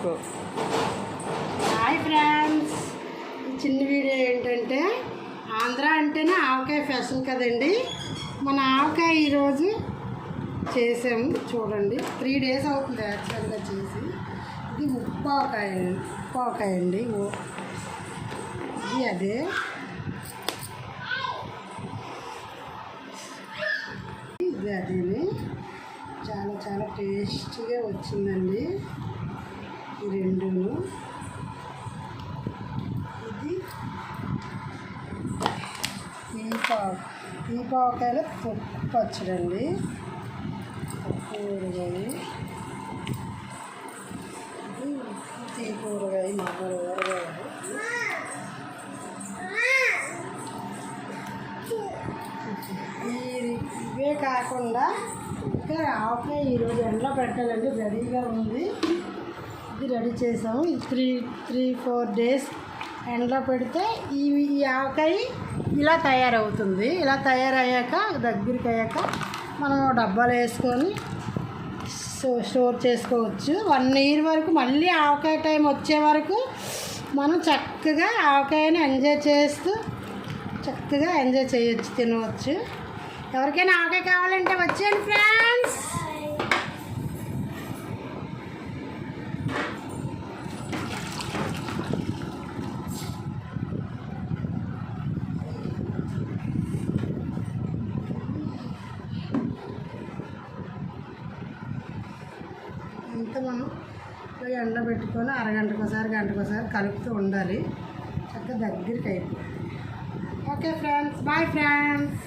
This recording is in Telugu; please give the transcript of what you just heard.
తీసుకో. హాయ్ ఫ్రెండ్స్, ఈ చిన్న వీడియో ఏంటంటే ఆంధ్ర అంటేనే ఆవకాయ స్పెషల్ కదండి. మన ఆవకాయ ఈరోజు చేసాము చూడండి. 3 days అవుతుంది యాక్చువల్గా చేసి. ఇది ఉప్పావకాయ అండి. ఇది అదే ఇది అదేని చాలా చాలా టేస్టీగా వచ్చిందండి ఈ రెండును. ఇది ఈ పావకాయలో తొక్కు పచ్చడండి, కూరగాయ. ఇది కూరగాయ మామూలు కూరగాయ. ఇవే కాకుండా ఇంకా ఆవకాయ ఈరోజు ఎండలో పెట్టాలండి, రెడీగా ఉంది. ఇది రెడీ చేసాము. ఇది 3-4 days ఎండలో పెడితే ఈ ఆవకాయ ఇలా తయారవుతుంది. ఇలా తయారయ్యాక దగ్గరికి అయ్యాక మనం డబ్బాలు వేసుకొని స్టోర్ చేసుకోవచ్చు. 1 year వరకు. మళ్ళీ ఆవకాయ టైం వచ్చే వరకు మనం చక్కగా ఆవకాయని ఎంజాయ్ చేస్తూ చక్కగా ఎంజాయ్ చేయొచ్చు, తినవచ్చు. ఎవరికైనా ఆవకాయ కావాలంటే వచ్చేయండి ఫ్రెండ్స్. ఇంత మనం ఎండ పెట్టుకొని అరగంటకోసారి గంటకోసారి కలుపుతూ ఉండాలి. చక్కగా దగ్గరికి అయిపోయి. Okay friends, bye friends.